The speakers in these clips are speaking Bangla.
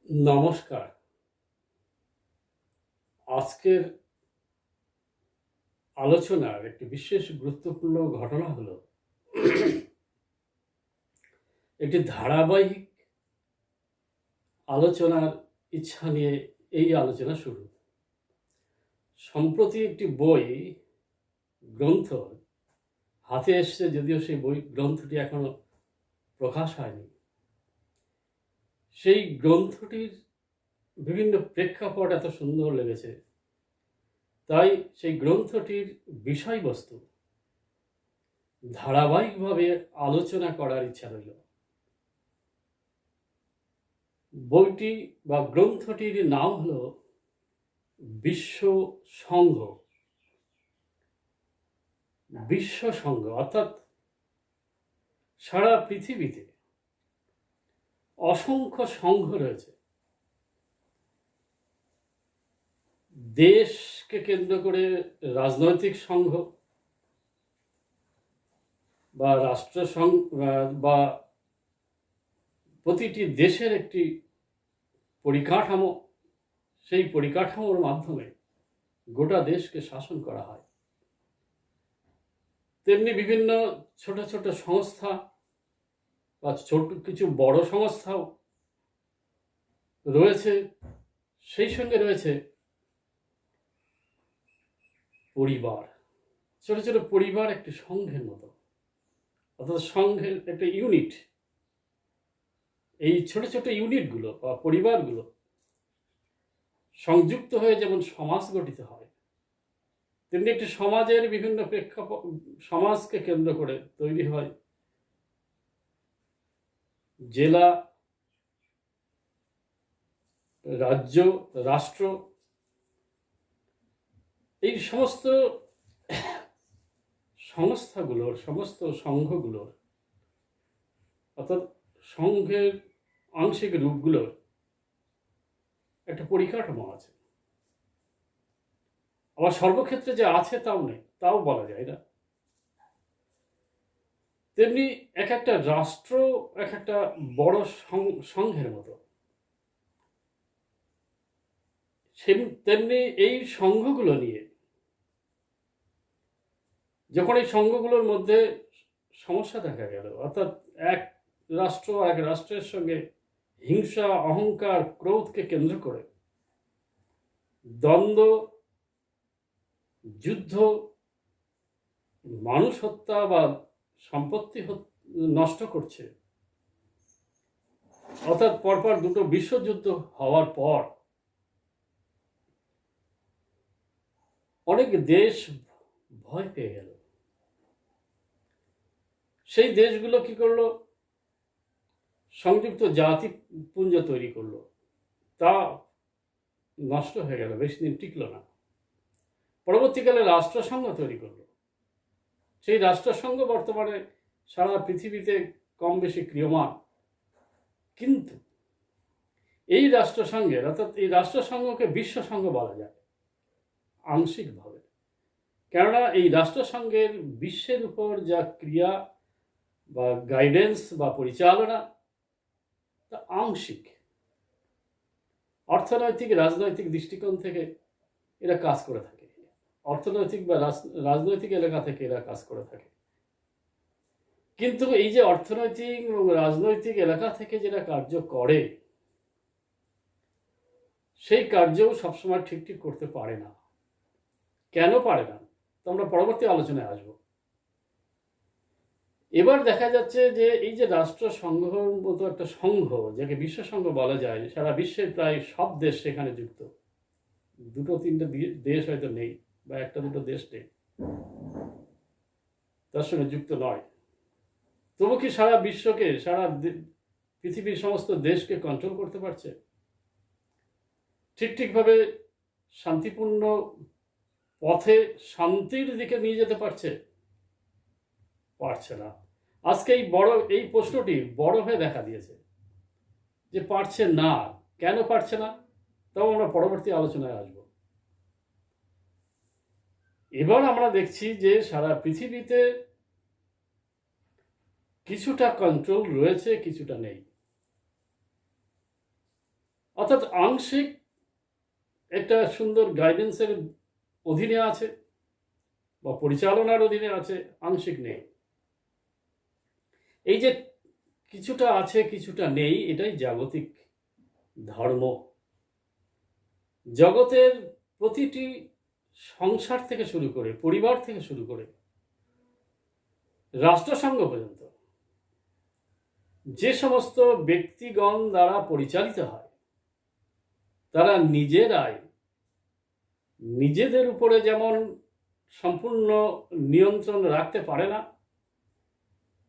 নমস্কার। আজকের আলোচনার একটি বিশেষ গুরুত্বপূর্ণ ঘটনা হলো একটি ধারাবাহিক আলোচনার ইচ্ছা নিয়ে এই আলোচনা শুরু। সম্প্রতি একটি বই গ্রন্থ হাতে এসছে, যদিও সেই গ্রন্থটি এখনো প্রকাশ হয়নি। সেই গ্রন্থটির বিভিন্ন প্রেক্ষাপট এত সুন্দর লেগেছে, তাই সেই গ্রন্থটির বিষয়বস্তু ধারাবাহিকভাবে আলোচনা করার ইচ্ছা রইল। বইটি বা গ্রন্থটির নাম হল বিশ্ব সংঘ। বিশ্ব সংঘ অর্থাৎ সারা পৃথিবীতে অসংখ্য সংঘ রয়েছে। দেশকে কেন্দ্র করে রাজনৈতিক সংঘ বা রাষ্ট্রসংঘ বা প্রতিটি দেশের একটি পরিকাঠামো, সেই পরিকাঠামোর মাধ্যমে গোটা দেশকে শাসন করা হয়। তেমনি বিভিন্ন ছোট ছোট সংস্থা বা ছোট কিছু বড় সংস্থাও রয়েছে। সেই সঙ্গে রয়েছে পরিবার। ছোট ছোট পরিবার একটি সংঘের মতো, অর্থাৎ সংঘের একটা ইউনিট। এই ছোট ছোট ইউনিটগুলো বা পরিবারগুলো সংযুক্ত হয়ে যেমন সমাজ গঠিত হয়, তেমনি একটি সমাজের বিভিন্ন প্রেক্ষাপট, সমাজকে কেন্দ্র করে তৈরি হয় জেলা, রাজ্য, রাষ্ট্র। এই সমস্ত সংস্থাগুলোর, সমস্ত সংঘগুলোর, অর্থাৎ সংঘের আংশিক রূপগুলোর একটা পরিকাঠামো আছে। আবার সর্বক্ষেত্রে যে আছে তাও নেই, তাও বলা যায় না। তেমনি এক একটা রাষ্ট্র এক একটা বড় সংঘের মতো। তেমনি এই সংঘগুলো নিয়ে যখন এই সংঘগুলোর মধ্যে সমস্যা দেখা গেল, অর্থাৎ এক রাষ্ট্র এক রাষ্ট্রের সঙ্গে হিংসা, অহংকার, ক্রোধকে কেন্দ্র করে দ্বন্দ্ব, যুদ্ধ, মানুষ হত্যা বা সম্পত্তি নষ্ট করছে, অর্থাৎ পরপর দুটো বিশ্বযুদ্ধ হওয়ার পর অনেক দেশ ভয় পেয়ে গেল। সেই দেশগুলো কি করলো? সংযুক্ত জাতিপুঞ্জ তৈরি করলো। তা নষ্ট হয়ে গেল, বেশি দিন টিকল না। পরবর্তীকালে রাষ্ট্রসংঘ তৈরি করলো। সেই রাষ্ট্রসংঘ বর্তমানে সারা পৃথিবীতে কম বেশি ক্রিয়মান। কিন্তু এই রাষ্ট্রসংঘের, অর্থাৎ এই রাষ্ট্রসংঘকে বিশ্বসংঘ বলা যায় আংশিকভাবে, কেননা এই রাষ্ট্রসংঘের বিশ্বের উপর যা ক্রিয়া বা গাইডেন্স বা পরিচালনা তা আংশিক। অর্থনৈতিক, রাজনৈতিক দৃষ্টিকোণ থেকে এরা কাজ করে থাকে, অর্থনৈতিক বা রাজনৈতিক এলাকা থেকে এরা কাজ করে থাকে। কিন্তু এই যে অর্থনৈতিক এবং রাজনৈতিক এলাকা থেকে যেটা কার্য করে, সেই কার্যও সবসময় ঠিক ঠিক করতে পারে না। কেন পারে না তো আমরা পরবর্তী আলোচনায় আসব। এবার দেখা যাচ্ছে যে এই যে রাষ্ট্রসংঘের মতো একটা সংঘ, যাকে বিশ্বসংঘ বলা যায়, সারা বিশ্বের প্রায় সব দেশ সেখানে যুক্ত। দুটো তিনটে দেশ হয়তো নেই, বা একটা দুটো দেশ নেই তার সঙ্গে যুক্ত নয়। তবু কি সারা বিশ্বকে, সারা পৃথিবীর সমস্ত দেশকে কন্ট্রোল করতে পারছে? ঠিকভাবে শান্তিপূর্ণ পথে শান্তির দিকে নিয়ে যেতে পারছে? পারছে না। আজকে এই প্রশ্নটি বড় হয়ে দেখা দিয়েছে যে পারছে না। কেন পারছে না তাও আমরা পরবর্তী আলোচনায় আসব। এবার আমরা দেখছি যে সারা পৃথিবীতে কিছুটা কন্ট্রোল রয়েছে, কিছুটা নেই। অর্থাৎ আংশিক একটা সুন্দর গাইডেন্সের অধীনে আছে বা পরিচালনার অধীনে আছে, আংশিক নেই। এই যে কিছুটা আছে কিছুটা নেই, এটাই জাগতিক ধর্ম। জগতের প্রতিটি সংসার থেকে শুরু করে, পরিবার থেকে শুরু করে, রাষ্ট্রসংঘ পর্যন্ত যে সমস্ত ব্যক্তিগণ দ্বারা পরিচালিত হয়, তারা নিজেরাই নিজেদের উপরে যেমন সম্পূর্ণ নিয়ন্ত্রণ রাখতে পারে না,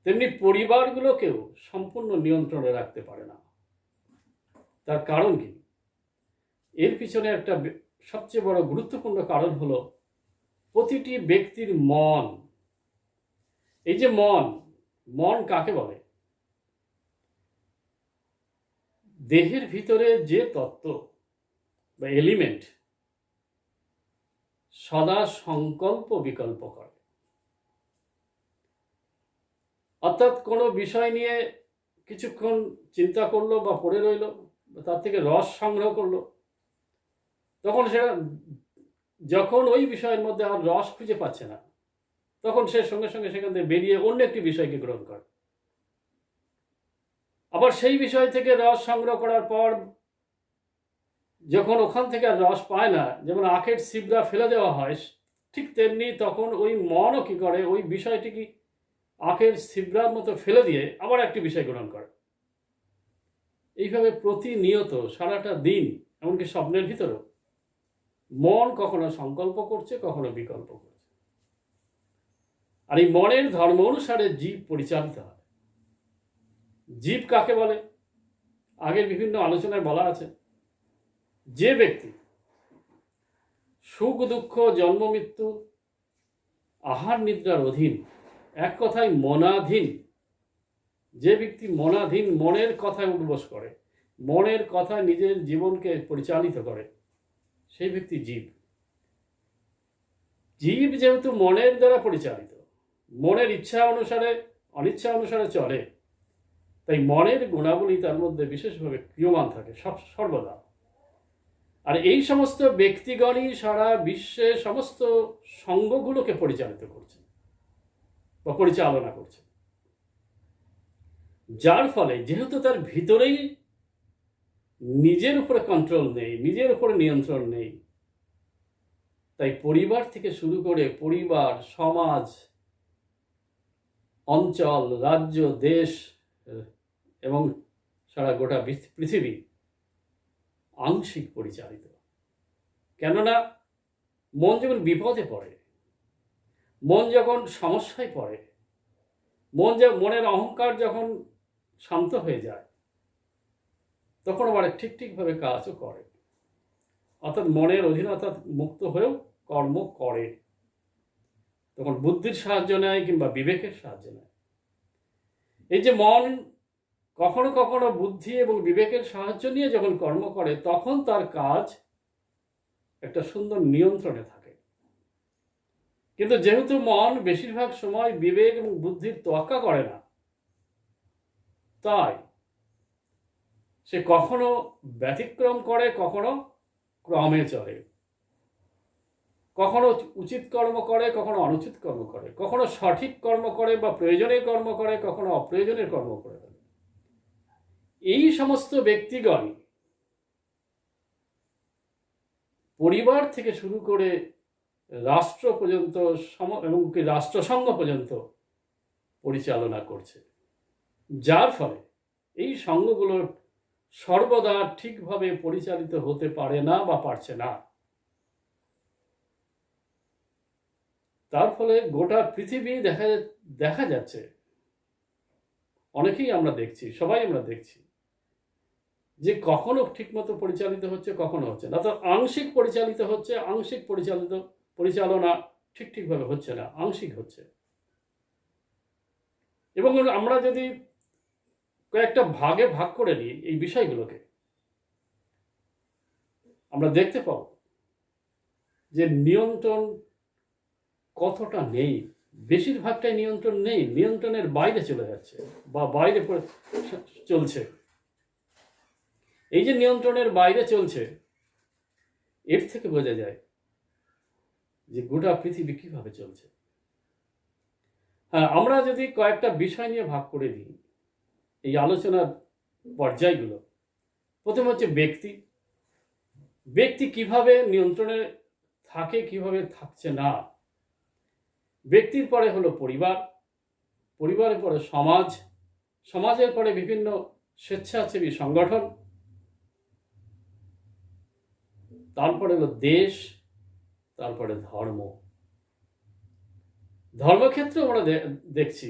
তেমনি পরিবারগুলোকেও সম্পূর্ণ নিয়ন্ত্রণে রাখতে পারে না। তার কারণ কি? এর পিছনে একটা সবচেয়ে বড় গুরুত্বপূর্ণ কারণ হলো প্রতিটি ব্যক্তির মন। এই যে মন কাকে বলে? দেহের ভিতরে যে তত্ত্ব বা এলিমেন্ট সদা সংকল্প বিকল্প করে, অর্থাৎ কোনো বিষয় নিয়ে কিছুক্ষণ চিন্তা করলো বা পড়ে রইল, তার থেকে রস সংগ্রহ করলো, তখন সেটা যখন ওই বিষয়ের মধ্যে আর রস খুঁজে পাচ্ছে না, তখন সে সঙ্গে সঙ্গে সেখান থেকে বেরিয়ে অন্য একটি বিষয়কে গ্রহণ করে। আবার সেই বিষয় থেকে রস সংগ্রহ করার পর যখন ওখান থেকে আর রস পায় না, যেমন আখের ছিবড়া ফেলে দেওয়া হয়, ঠিক তেমনি তখন ওই মনও কি করে, ওই বিষয়টিকে আখের ছিবড়ার মতো ফেলে দিয়ে আবার একটি বিষয় গ্রহণ করে। এইভাবে প্রতিনিয়ত সারাটা দিন, এমনকি স্বপ্নের ভিতরেও মন কখনো সংকল্প করছে, কখনো বিকল্প করছে। আর এই মনের ধর্ম অনুসারে জীব পরিচালিত হয়। জীব কাকে বলে? আগের বিভিন্ন আলোচনায় বলা আছে, যে ব্যক্তি সুখ দুঃখ জন্ম মৃত্যু আহার নিদ্রার অধীন, এক কথায় মনাধীন, যে ব্যক্তি মনাধীন, মনের কথায় উদ্বোস করে, মনের কথায় নিজের জীবনকে পরিচালিত করে, সেই ব্যক্তি জীব। জীব যেহেতু মনের দ্বারা পরিচালিত, মনের ইচ্ছা অনুসারে অনিচ্ছা অনুসারে চলে, তাই মনের গুণাবলী তার মধ্যে বিশেষভাবে ক্রিয়মান থাকে সর্বদা। আর এই সমস্ত ব্যক্তিগণই সারা বিশ্বে সমস্ত সঙ্গগুলোকে পরিচালিত করছে বা পরিচালনা করছে, যার ফলে যেহেতু তার ভিতরেই নিজের উপরে কন্ট্রোল নেই, নিজের উপরে নিয়ন্ত্রণ নেই, তাই পরিবার থেকে শুরু করে পরিবার, সমাজ, অঞ্চল, রাজ্য, দেশ এবং সারা গোটা পৃথিবী আংশিক পরিচালিত। কেননা মন যখন বিপদে পড়ে, মন যখন সমস্যায় পড়ে, মনের অহংকার যখন শান্ত হয়ে যায়, তখন আবার ঠিকভাবে কাজও করে, অর্থাৎ মনের অধীনতা মুক্ত হয়েও কর্ম করে। তখন বুদ্ধির সাহায্য নেয় কিংবা বিবেকের সাহায্য নেয়। এই যে মন কখনো কখনো বুদ্ধি এবং বিবেকের সাহায্য নিয়ে যখন কর্ম করে, তখন তার কাজ একটা সুন্দর নিয়ন্ত্রণে থাকে। কিন্তু যেহেতু মন বেশিরভাগ সময় বিবেক এবং বুদ্ধির তোয়াক্কা করে না, তাই সে কখনো ব্যতিক্রম করে, কখনো ক্রমে চলে, কখনো উচিত কর্ম করে, কখনো অনুচিত কর্ম করে, কখনো সঠিক কর্ম করে বা প্রয়োজনের কর্ম করে, কখনো অপ্রয়োজনের কর্ম করে। এই সমস্ত ব্যক্তিগণ পরিবার থেকে শুরু করে রাষ্ট্র পর্যন্ত এমনকি রাষ্ট্রসংঘ পর্যন্ত পরিচালনা করছে, যার ফলে এই সংঘগুলো সর্বদা ঠিকভাবে পরিচালিত হতে পারে না বা পারছে না। তার ফলে গোটা পৃথিবী দেখা যাচ্ছে, অনেকেই আমরা দেখছি, সবাই আমরা দেখছি যে কখনো ঠিকমতো পরিচালিত হচ্ছে, কখনো হচ্ছে না। তো আংশিক পরিচালিত হচ্ছে, আংশিক পরিচালনা ঠিকভাবে হচ্ছে না, আংশিক হচ্ছে। এবং আমরা যদি কয়েকটা ভাগে ভাগ করে নিই এই বিষয়গুলোকে, আমরা দেখতে পাবো যে নিয়ন্ত্রণ কতটা নেই। বেশিরভাগটাই নিয়ন্ত্রণ নেই, নিয়ন্ত্রণের বাইরে চলে যাচ্ছে বা বাইরে চলছে। এই যে নিয়ন্ত্রণের বাইরে চলছে, এর থেকে বোঝা যায় যে গোটা পৃথিবী কিভাবে চলছে। হ্যাঁ, আমরা যদি কয়েকটা বিষয় নিয়ে ভাগ করে দিই এই আলোচনার পর্যায়গুলো, প্রথম হচ্ছে ব্যক্তি। ব্যক্তি কিভাবে নিয়ন্ত্রণে থাকে, কিভাবে থাকছে না। ব্যক্তির পরে হলো পরিবার, পরিবারের পরে সমাজ, সমাজের পরে বিভিন্ন স্বেচ্ছাসেবী সংগঠন, তারপরে হলো দেশ, তারপরে ধর্ম। ধর্মক্ষেত্রে আমরা দেখছি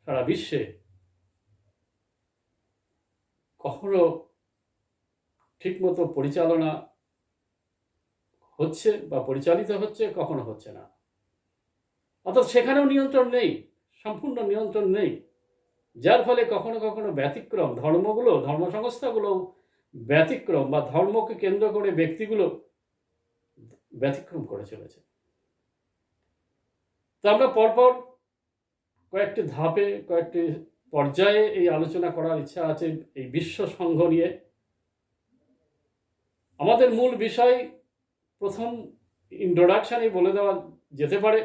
সারা বিশ্বে কখনো ঠিকমতো পরিচালনা হচ্ছে বা পরিচালিত হচ্ছে, কখনো হচ্ছে না। অর্থাৎ সেখানেও নিয়ন্ত্রণ নেই, সম্পূর্ণ নিয়ন্ত্রণ নেই, যার ফলে কখনো কখনো ব্যতিক্রম, ধর্মগুলো, ধর্ম সংস্থাগুলো ব্যতিক্রম বা ধর্মকে কেন্দ্র করে ব্যক্তিগুলো ব্যতিক্রম করে চলেছে। তো আমরা পরপর কয়েকটি ধাপে, কয়েকটি পর্যায়ে এই আলোচনা করার ইচ্ছা আছে এই বিশ্ব সংঘ নিয়ে। আমাদের মূল বিষয় প্রথম ইন্ট্রোডাকশনে বলে দেওয়া যেতে পারে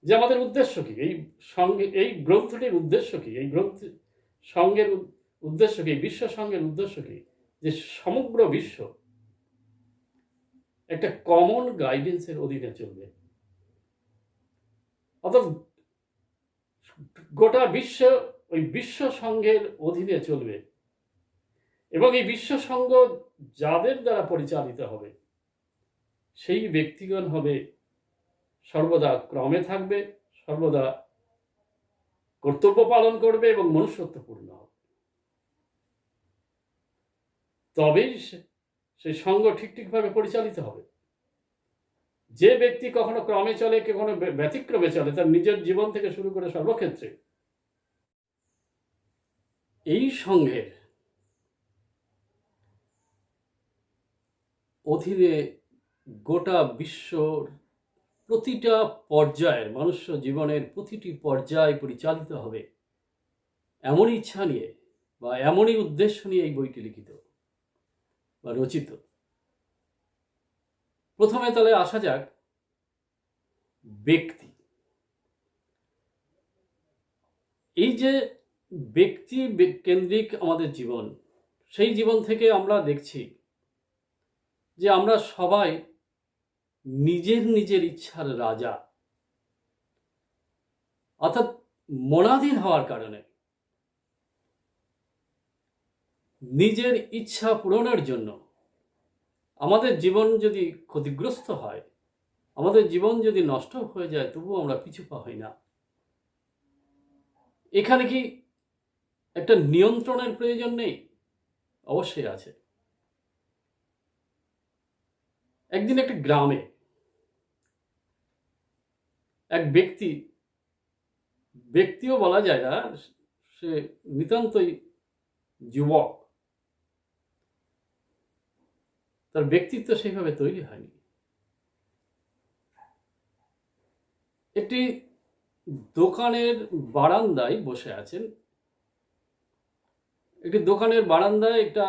যে আমাদের উদ্দেশ্য কি, এই সঙ্গে, এই গ্রন্থটির উদ্দেশ্য কি, এই গ্রন্থ সঙ্গের উদ্দেশ্য কি, বিশ্ব সংঘের উদ্দেশ্য কি, যে সমগ্র বিশ্ব একটা কমন গাইডেন্সের অধীনে চলবে। অর্থাৎ গোটা বিশ্ব ওই বিশ্ব সংঘের অধীনে চলবে এবং এই বিশ্ব সংঘ যাদের দ্বারা পরিচালিত হবে সেই ব্যক্তিগণ হবে সর্বদা ক্রমে থাকবে, সর্বদা কর্তব্য পালন করবে এবং মনুষ্যত্বপূর্ণ হবে। তবেই সেই সংঘ ঠিকভাবে পরিচালিত হবে। যে ব্যক্তি কখনো ক্রমে চলে, কখনো ব্যতিক্রমে চলে, তার নিজের জীবন থেকে শুরু করে সর্বক্ষেত্রে এই সংঘের অধীনে গোটা বিশ্বর প্রতিটা পর্যায়ের মানুষ জীবনের প্রতিটি পর্যায় পরিচালিত হবে, এমনই ইচ্ছা নিয়ে বা এমনই উদ্দেশ্য নিয়ে এই বইটি লিখিত বা রচিত। প্রথমে তাহলে আসা যাক ব্যক্তি। এই যে ব্যক্তি কেন্দ্রিক আমাদের জীবন, সেই জীবন থেকে আমরা দেখছি যে আমরা সবাই নিজের নিজের ইচ্ছার রাজা। অর্থাৎ মনাধীন হওয়ার কারণে নিজের ইচ্ছা পূরণের জন্য আমাদের জীবন যদি ক্ষতিগ্রস্ত হয়, আমাদের জীবন যদি নষ্ট হয়ে যায়, তবুও আমরা পিছু পা হই না। এখানে কি একটা নিয়ন্ত্রণের প্রয়োজন নেই? অবশ্যই আছে। একদিন একটা গ্রামে এক ব্যক্তিও বলা যায় না, সে নিতান্তই যুবক, তার ব্যক্তিত্ব সেইভাবে তৈরি হয়নি। একটি দোকানের বারান্দায় বসে আছেন, একটি দোকানের বারান্দায় একটা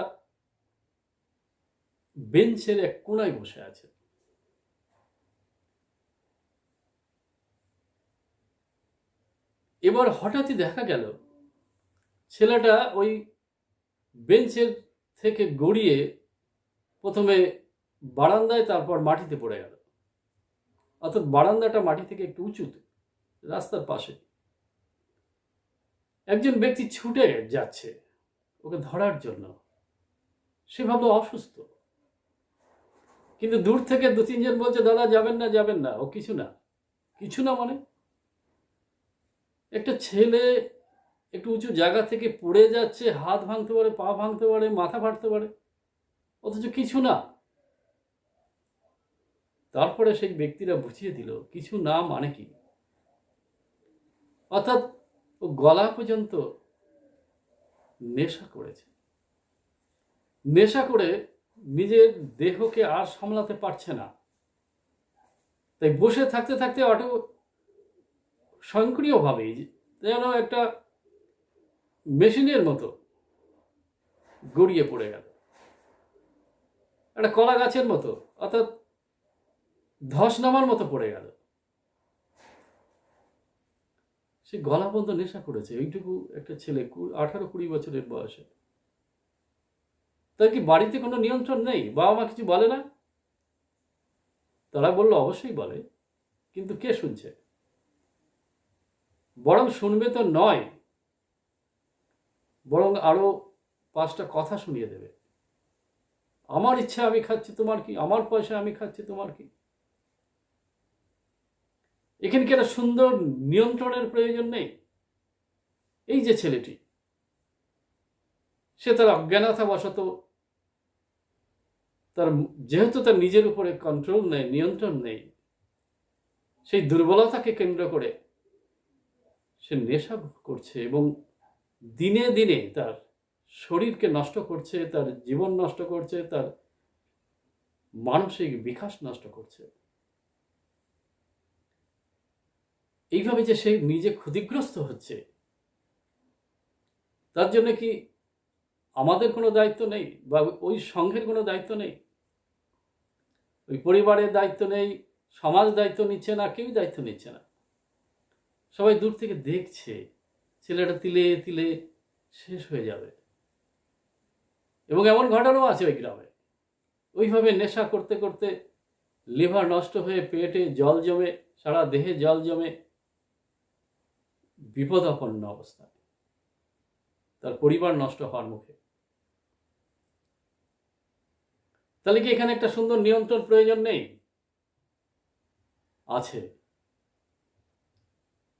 বেঞ্চের এক কোনায় বসে আছে। এবার হঠাৎই দেখা গেল ছেলেটা ওই বেঞ্চের থেকে গড়িয়ে প্রথমে বারান্দায়, তারপর মাটিতে পড়ে গেল। অর্থাৎ বারান্দাটা মাটি থেকে একটু উঁচুতে, রাস্তার পাশে। একজন ব্যক্তি ছুটে যাচ্ছে ওকে ধরার জন্য। সে ভাবলো অসুস্থ, কিন্তু দূর থেকে 2-3 জন বলছে, দাদা যাবেন না, যাবেন না, ও কিছু না। কিছু না মানে একটা ছেলে একটু উঁচু জায়গা থেকে পড়ে যাচ্ছে, হাত ভাঙতে পারে, পা ভাঙতে পারে, মাথা ফাটতে পারে, অথচ কিছু না। তারপরে সেই ব্যক্তিরা বুঝিয়ে দিল কিছু না মানে কি। অর্থাৎ ও গলা পর্যন্ত নেশা করেছে। নেশা করে নিজের দেহকে আর সামলাতে পারছে না, তাই বসে থাকতে থাকতে অটো স্বয়ংক্রিয়ভাবেই যেন একটা মেশিনের মতো গড়িয়ে পড়ে গেল একটা কলা গাছের মতো, অর্থাৎ ধস নামার মতো পড়ে গেল। সে গলা পর্যন্ত নেশা করেছে, এইটুকু একটা ছেলে 18-20 বছরের বয়সে। তার কি বাড়িতে কোনো নিয়ন্ত্রণ নেই? বাবা মা কিছু বলে না? তারা বললো অবশ্যই বলে, কিন্তু কে শুনছে? বরং শুনবে তো নয়, বরং আরো 5টা কথা শুনিয়ে দেবে। আমার ইচ্ছা আমি খাচ্ছি, তোমার কি? আমার পয়সা আমি খাচ্ছি, তোমার কি? এখানে কি একটা সুন্দর নিয়ন্ত্রণের প্রয়োজন নেই? এই যে ছেলেটি, সে তার অজ্ঞানতাবশত যেহেতু তার নিজের উপরে কন্ট্রোল নেই, নিয়ন্ত্রণ নেই, সেই দুর্বলতাকে কেন্দ্র করে সে নেশা করছে এবং দিনে দিনে তার শরীরকে নষ্ট করছে, তার জীবন নষ্ট করছে, তার মানসিক বিকাশ নষ্ট করছে। এইভাবে যে সে নিজে ক্ষতিগ্রস্ত হচ্ছে, তার জন্য কি আমাদের কোনো দায়িত্ব নেই? বা ওই সংঘের কোনো দায়িত্ব নেই? ওই পরিবারের দায়িত্ব নেই? সমাজ দায়িত্ব নিচ্ছে না? কেউ দায়িত্ব নিচ্ছে না। সবাই দূর থেকে দেখছে ছেলেটা তিলে তিলে শেষ হয়ে যাবে। এবং এমন ঘটনাও আছে ওই গ্রামে, ওইভাবে নেশা করতে করতে লিভার নষ্ট হয়ে পেটে জল জমে, সারা দেহে জল জমে বিপদাপন্ন অবস্থায়, তার পরিবার নষ্ট হওয়ার মুখে। তাহলে কি এখানে একটা সুন্দর নিয়ন্ত্রণ প্রয়োজন নেই? আছে।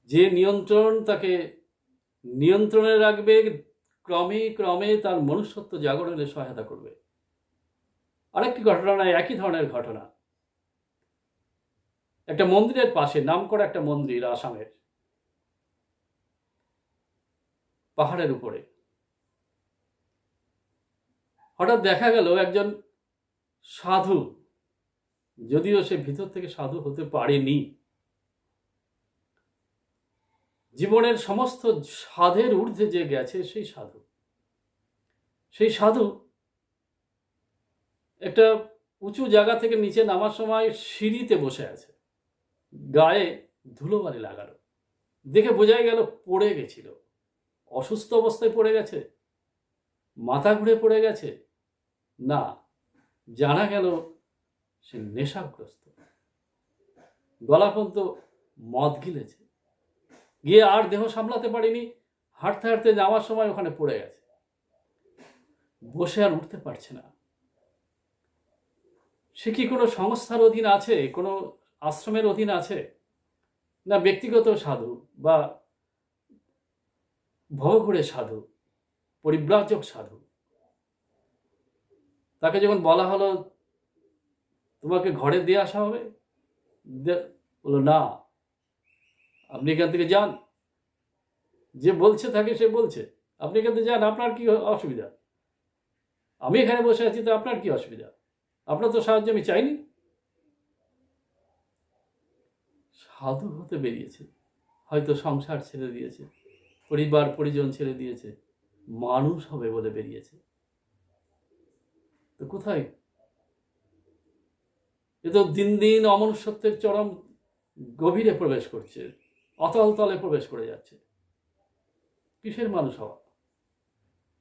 যে নিয়ন্ত্রণ তাকে নিয়ন্ত্রণে রাখবে, ক্রমে ক্রমে তার মনুষ্যত্ব জাগরণে সহায়তা করবে। আরেকটি ঘটনা, একই ধরনের ঘটনা, একটা মন্দিরের পাশে, নামকরা একটা মন্দির আসামের পাহাড়ের উপরে, হঠাৎ দেখা গেল একজন সাধু, যদিও সে ভিতর থেকে সাধু হতে পারেনি, জীবনের সমস্ত সাধের ঊর্ধ্বে যে গেছে সেই সাধু, সেই সাধু একটা উঁচু জায়গা থেকে নিচে নামার সময় সিঁড়িতে বসে আছে, গায়ে ধুলোবালি লাগানো। দেখে বোঝাই গেল পড়ে গেছিল, অসুস্থ অবস্থায় পড়ে গেছে, মাথা ঘুরে পড়ে গেছে না, জানা গেল সে নেশাগ্রস্ত, গলা পর্যন্ত মদ গিলেছে, গিয়ে আর দেহ সামলাতে পারেনি, হাঁটতে হাঁটতে যাওয়ার সময় ওখানে পড়ে গেছে, বসে আর উঠতে পারছে না। সে কি কোনো সংস্থার অধীন আছে, কোনো আশ্রমের অধীন আছে, না ব্যক্তিগত সাধু বা ভবঘুরে সাধু, পরিব্রাজক সাধু? তাকে যখন বলা হলো তোমাকে ঘরে দিয়ে আসা হবে, বললো না, আপনি এখান থেকে যান। যে বলছে তাকে সে বলছে আপনি এখান থেকে যান, আপনার কি অসুবিধা? আমি এখানে বসে আছি, তো আপনার কি অসুবিধা? আপনার তো সাহায্য আমি চাইনি। সাধু হতে বেরিয়েছে, হয়তো সংসার ছেড়ে দিয়েছে, পরিবার পরিজন ছেড়ে দিয়েছে, মানুষ হবে বলে বেরিয়েছে, তো কোথায়? এ তো দিন দিন অমনুষ্যত্বের চরম গভীরে প্রবেশ করছে, অতল তলে প্রবেশ করে যাচ্ছে। কিসের মানুষ হওয়া?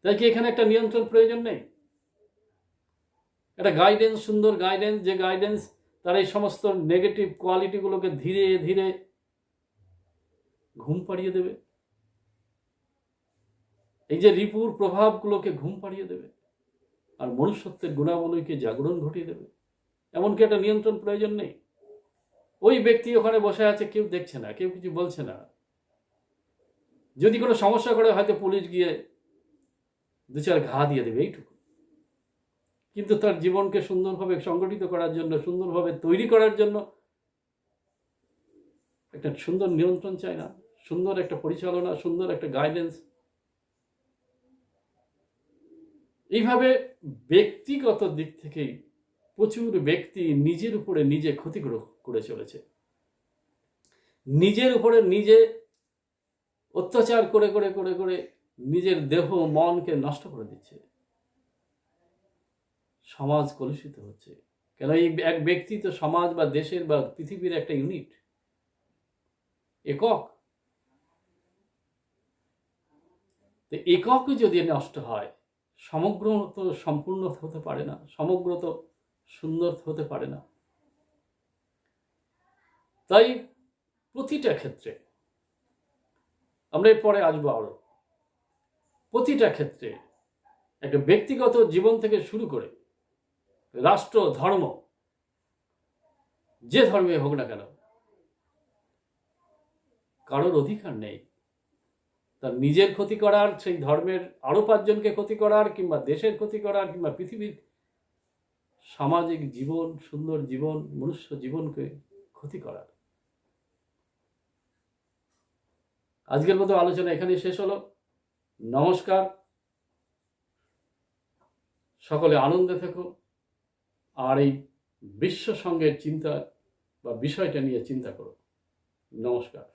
তাই কি এখানে একটা নিয়ন্ত্রণ প্রয়োজন নেই? একটা গাইডেন্স, সুন্দর গাইডেন্স, যে গাইডেন্স তার এই সমস্ত নেগেটিভ কোয়ালিটিগুলোকে ধীরে ধীরে ঘুম পাড়িয়ে দেবে, এই যে রিপুর প্রভাবগুলোকে ঘুম পাড়িয়ে দেবে, আর মনুষ্যত্বের গুণাবলীকে জাগরণ ঘটিয়ে দেবে। এমনকি একটা নিয়ন্ত্রণ প্রয়োজন নেই। ওই ব্যক্তি ওখানে বসে আছে, কেউ দেখছে না, কেউ কিছু বলছে না। যদি কোনো সমস্যা করে হয়তো পুলিশ গিয়ে 2-4 ঘা দিয়ে দেবে, এইটুকু। কিন্তু তার জীবনকে সুন্দরভাবে সংগঠিত করার জন্য, সুন্দরভাবে তৈরি করার জন্য একটা সুন্দর নিয়ন্ত্রণ চাই না? সুন্দর একটা পরিচালনা, সুন্দর একটা গাইডেন্স। এইভাবে ব্যক্তিগত দিক থেকেই প্রচুর ব্যক্তি নিজের উপরে নিজে ক্ষতি করে চলেছে, নিজের উপরে নিজে অত্যাচার করে করে করে করে নিজের দেহ মনকে নষ্ট করে দিচ্ছে। সমাজ কলুষিত হচ্ছে। কেন এই এক ব্যক্তি তো সমাজ বা দেশের বা পৃথিবীর একটা ইউনিট, একক। তো একক যদি নষ্ট হয়, সমগ্র তো সম্পূর্ণ হতে পারে না, সমগ্র তো সুন্দর হতে পারে না। তাই প্রতিটা ক্ষেত্রে, আমরা এরপরে আসবো আরো, প্রতিটা ক্ষেত্রে একটা ব্যক্তিগত জীবন থেকে শুরু করে রাষ্ট্র, ধর্ম, যে ধর্মে হোক না কেন, কারোর অধিকার নেই তার নিজের ক্ষতি করার, সেই ধর্মের আরো 5 জনকে ক্ষতি করার, কিংবা দেশের ক্ষতি করার, কিংবা পৃথিবীর সামাজিক জীবন, সুন্দর জীবন, মনুষ্য জীবনকে ক্ষতি করার। আজকের মতো আলোচনা এখানেই শেষ হলো। নমস্কার, সকলে আনন্দে থেকো, আর এই বিশ্ব সংঘের চিন্তা বা বিষয়টা নিয়ে চিন্তা করো। নমস্কার।